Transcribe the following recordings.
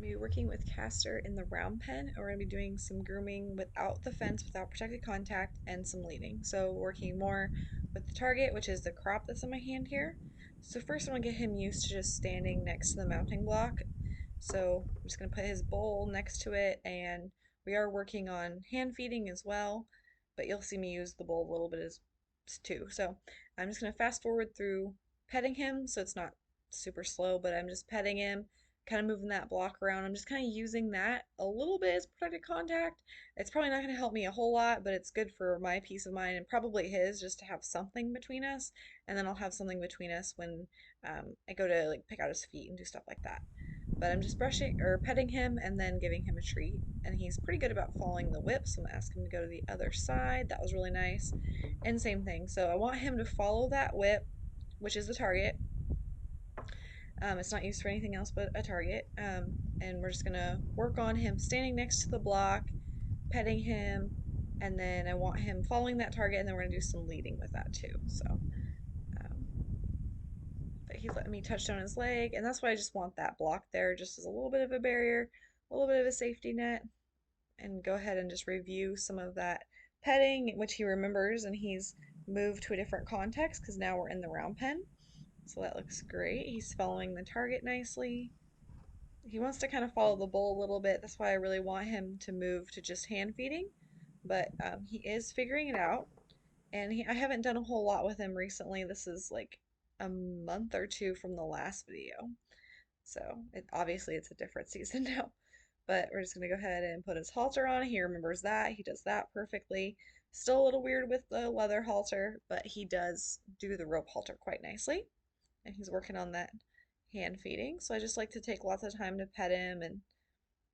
Be working with Castor in the round pen, and we're going to be doing some grooming without the fence, without protected contact, and some leading. So working more with the target, which is the crop that's in my hand here. So first I want to get him used to just standing next to the mounting block. So I'm just going to put his bowl next to it, and we are working on hand feeding as well, but you'll see me use the bowl a little bit as too. So I'm just going to fast forward through petting him so it's not super slow, but I'm just petting him, kind of moving that block around. I'm just kind of using that a little bit as protected contact. It's probably not going to help me a whole lot, but it's good for my peace of mind and probably his, just to have something between us. And then I'll have something between us when I go to like pick out his feet and do stuff like that. But I'm just brushing or petting him and then giving him a treat. And he's pretty good about following the whip, so I'm gonna ask him to go to the other side. That was really nice. And same thing. So I want him to follow that whip, which is the target. It's not used for anything else but a target. And we're just gonna work on him standing next to the block, petting him, and then I want him following that target, and then we're gonna do some leading with that too. So but he's letting me touch down his leg, and that's why I just want that block there, just as a little bit of a barrier, a little bit of a safety net, and go ahead and just review some of that petting, which he remembers, and he's moved to a different context because now we're in the round pen. So that looks great. He's following the target nicely. He wants to kind of follow the bowl a little bit. That's why I really want him to move to just hand feeding, but he is figuring it out. And I haven't done a whole lot with him recently. This is like a month or two from the last video. So obviously it's a different season now. But we're just going to go ahead and put his halter on. He remembers that. He does that perfectly. Still a little weird with the leather halter, but he does do the rope halter quite nicely. And he's working on that hand feeding. So I just like to take lots of time to pet him and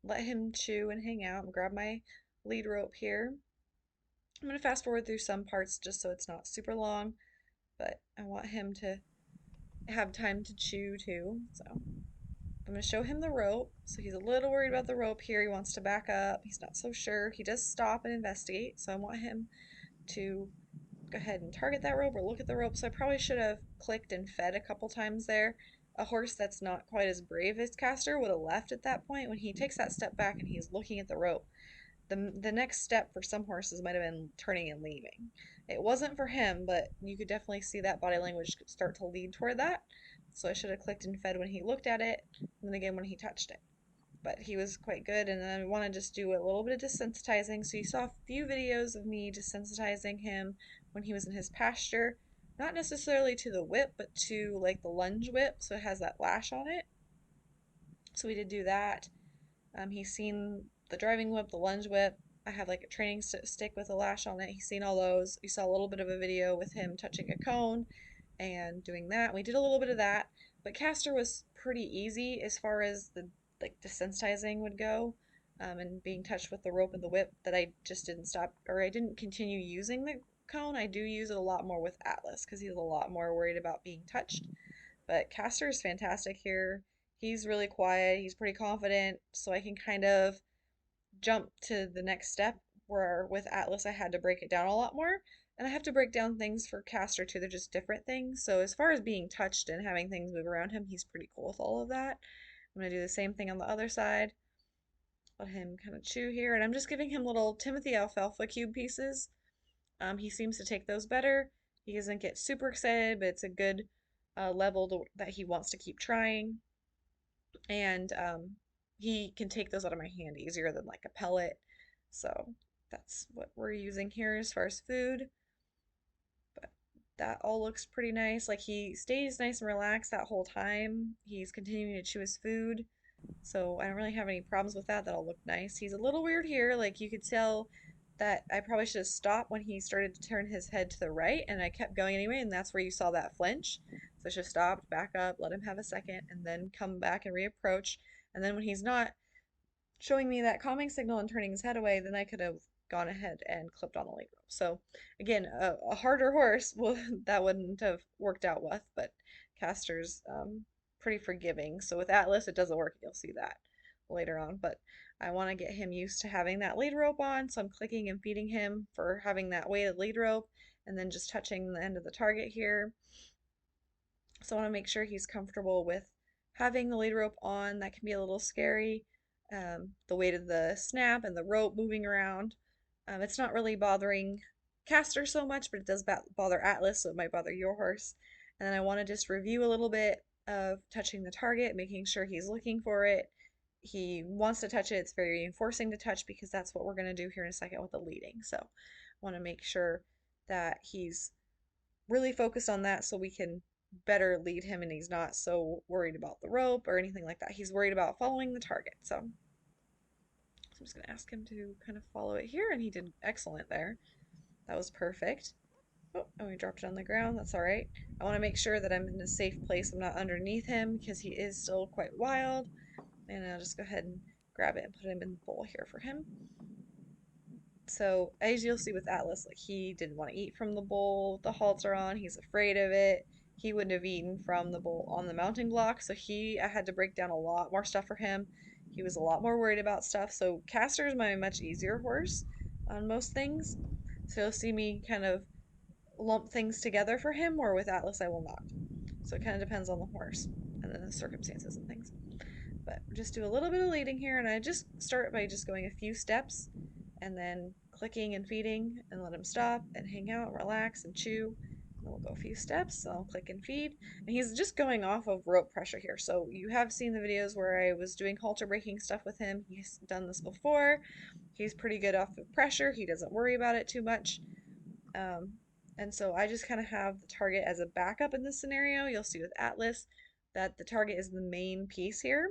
let him chew and hang out and grab my lead rope here. I'm going to fast forward through some parts just so it's not super long, but I want him to have time to chew too. So I'm going to show him the rope. So he's a little worried about the rope here. He wants to back up. He's not so sure. He does stop and investigate. So I want him to go ahead and target that rope or look at the rope. So I probably should have clicked and fed a couple times there. A horse that's not quite as brave as Castor would have left at that point. When he takes that step back and he's looking at the rope, the next step for some horses might have been turning and leaving. It wasn't for him, but you could definitely see that body language start to lead toward that. So I should have clicked and fed when he looked at it, and then again when he touched it. But he was quite good, and then I want to just do a little bit of desensitizing. So you saw a few videos of me desensitizing him when he was in his pasture. Not necessarily to the whip, but to like the lunge whip, so it has that lash on it. So we did do that. He's seen the driving whip, the lunge whip. I have like a training stick with a lash on it. He's seen all those. You saw a little bit of a video with him touching a cone and doing that. We did a little bit of that, but Castor was pretty easy as far as the like desensitizing would go, and being touched with the rope and the whip. That I just didn't stop, or I didn't continue using the cone. I do use it a lot more with Atlas because he's a lot more worried about being touched. But Castor is fantastic here. He's really quiet. He's pretty confident, so I can kind of jump to the next step where with Atlas I had to break it down a lot more. And I have to break down things for Castor too. They're just different things. So as far as being touched and having things move around him, he's pretty cool with all of that. I'm going to do the same thing on the other side. Let him kind of chew here. And I'm just giving him little Timothy alfalfa cube pieces. He seems to take those better. He doesn't get super excited, but it's a good level that he wants to keep trying. And he can take those out of my hand easier than like a pellet. So that's what we're using here as far as food. But that all looks pretty nice. Like he stays nice and relaxed that whole time. He's continuing to chew his food. So I don't really have any problems with that. That'll look nice. He's a little weird here. Like you could tell that I probably should have stopped when he started to turn his head to the right, and I kept going anyway, and that's where you saw that flinch. So I should have stopped, back up, let him have a second, and then come back and reapproach. And then when he's not showing me that calming signal and turning his head away, then I could have gone ahead and clipped on the lead rope. So again, a harder horse, well, that wouldn't have worked out with, but Castor's pretty forgiving. So with Atlas, it doesn't work. You'll see that later on, but I want to get him used to having that lead rope on, so I'm clicking and feeding him for having that weighted lead rope, and then just touching the end of the target here. So I want to make sure he's comfortable with having the lead rope on, that can be a little scary. The weight of the snap and the rope moving around. It's not really bothering Castor so much, but it does bother Atlas, so it might bother your horse. And then I want to just review a little bit of touching the target, making sure he's looking for it. He wants to touch it. It's very reinforcing to touch because that's what we're going to do here in a second with the leading. So I want to make sure that he's really focused on that so we can better lead him and he's not so worried about the rope or anything like that. He's worried about following the target. So I'm just going to ask him to kind of follow it here, and he did excellent there. That was perfect. Oh, and we dropped it on the ground. That's all right. I want to make sure that I'm in a safe place. I'm not underneath him because he is still quite wild. And I'll just go ahead and grab it and put him in the bowl here for him. So as you'll see with Atlas, like he didn't want to eat from the bowl with the halter on. He's afraid of it. He wouldn't have eaten from the bowl on the mounting block. So I had to break down a lot more stuff for him. He was a lot more worried about stuff. So Castor is my much easier horse on most things. So you'll see me kind of lump things together for him, or with Atlas I will not. So it kind of depends on the horse and then the circumstances and things. But just do a little bit of leading here, and I just start by just going a few steps and then clicking and feeding and let him stop and hang out, relax and chew. And we'll go a few steps, so I'll click and feed. And he's just going off of rope pressure here. So you have seen the videos where I was doing halter breaking stuff with him. He's done this before. He's pretty good off of pressure. He doesn't worry about it too much. Um, and so I just kind of have the target as a backup in this scenario. You'll see with Atlas that the target is the main piece here.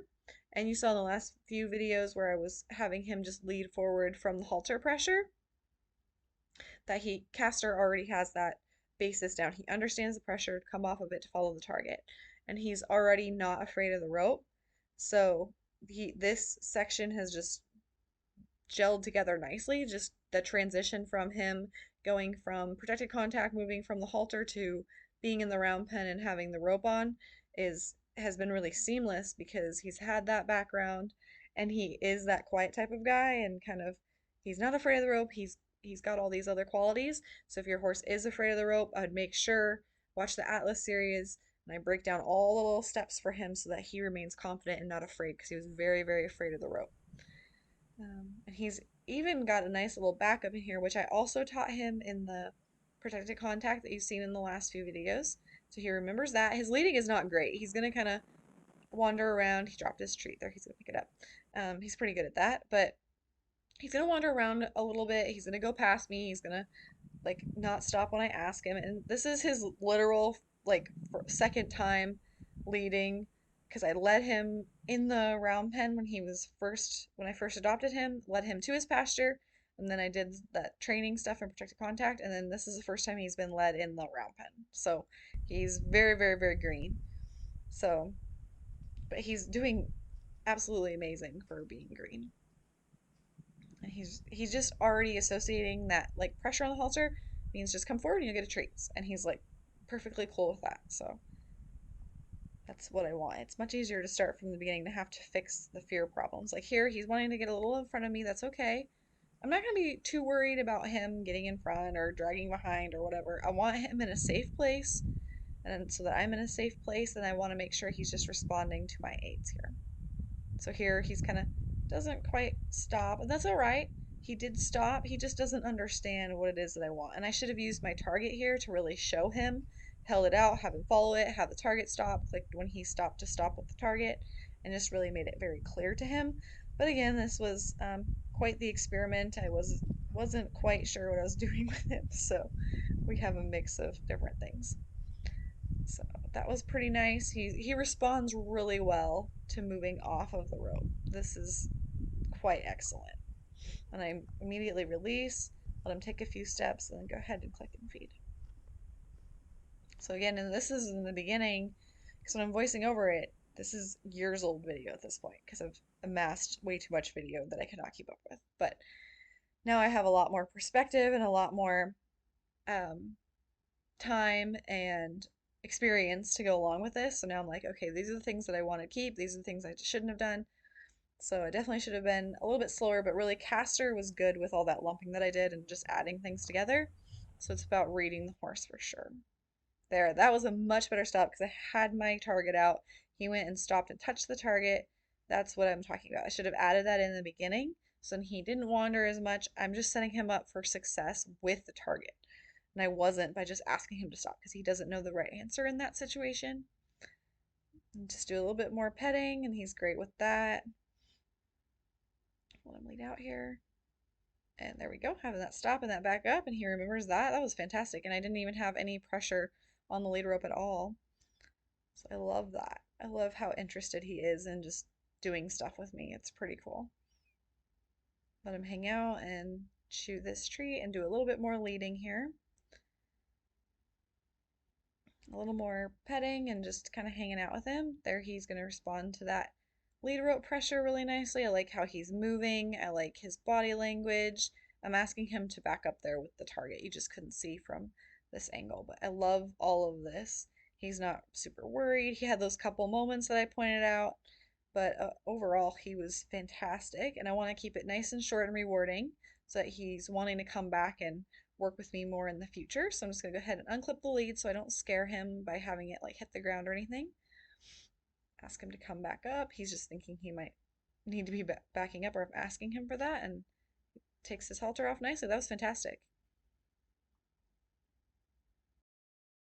And you saw in the last few videos where I was having him just lead forward from the halter pressure, that Castor already has that basis down. He understands the pressure to come off of it to follow the target. And he's already not afraid of the rope. So this section has just gelled together nicely. Just the transition from him going from protected contact, moving from the halter to being in the round pen and having the rope on has been really seamless because he's had that background and he is that quiet type of guy and kind of he's not afraid of the rope. He's got all these other qualities. So if your horse is afraid of the rope, I'd make sure watch the Atlas series and I break down all the little steps for him so that he remains confident and not afraid because he was very, very afraid of the rope. And he's even got a nice little backup in here, which I also taught him in the protected contact that you've seen in the last few videos. So he remembers that. His leading is not great. He's going to kind of wander around. He dropped his treat there. He's going to pick it up. He's pretty good at that, but he's going to wander around a little bit. He's going to go past me. He's going to like not stop when I ask him. And this is his literal like second time leading because I led him in the round pen when I first adopted him, led him to his pasture, and then I did that training stuff in protected contact, and then this is the first time he's been led in the round pen. So he's very, very, very green. So, but he's doing absolutely amazing for being green. And he's just already associating that like pressure on the halter means just come forward and you'll get a treat. And he's like perfectly cool with that. So that's what I want. It's much easier to start from the beginning than have to fix the fear problems. Like here, he's wanting to get a little in front of me. That's okay. I'm not going to be too worried about him getting in front or dragging behind or whatever. I want him in a safe place. And so that I'm in a safe place, and I want to make sure he's just responding to my aids here. So here he's kind of doesn't quite stop, and that's all right. He did stop. He just doesn't understand what it is that I want. And I should have used my target here to really show him, held it out, have him follow it, have the target stop, clicked when he stopped to stop with the target, and just really made it very clear to him. But again, this was quite the experiment. I wasn't quite sure what I was doing with him, so we have a mix of different things. So that was pretty nice. He responds really well to moving off of the rope. This is quite excellent. And I immediately release, let him take a few steps, and then go ahead and click and feed. So again, and this is in the beginning, because when I'm voicing over it, this is years old video at this point, because I've amassed way too much video that I cannot keep up with. But now I have a lot more perspective and a lot more time and experience to go along with this. So now I'm like, okay, these are the things that I want to keep. These are the things I shouldn't have done. So I definitely should have been a little bit slower, but really Castor was good with all that lumping that I did and just adding things together. So it's about reading the horse for sure. There, that was a much better stop because I had my target out. He went and stopped and touched the target. That's what I'm talking about. I should have added that in the beginning so he didn't wander as much. I'm just setting him up for success with the target. And I wasn't by just asking him to stop because he doesn't know the right answer in that situation. And just do a little bit more petting, and he's great with that. Let him lead out here. And there we go, having that stop and that back up, and he remembers that. That was fantastic, and I didn't even have any pressure on the lead rope at all. So I love that. I love how interested he is in just doing stuff with me. It's pretty cool. Let him hang out and chew this tree and do a little bit more leading here. A little more petting and just kind of hanging out with him. There he's going to respond to that lead rope pressure really nicely. I like how he's moving. I like his body language. I'm asking him to back up there with the target. You just couldn't see from this angle, but I love all of this. He's not super worried. He had those couple moments that I pointed out, but overall he was fantastic, and I want to keep it nice and short and rewarding so that he's wanting to come back and work with me more in the future. So I'm just going to go ahead and unclip the lead so I don't scare him by having it like hit the ground or anything. Ask him to come back up. He's just thinking he might need to be backing up, or I'm asking him for that, and takes his halter off nicely. That was fantastic.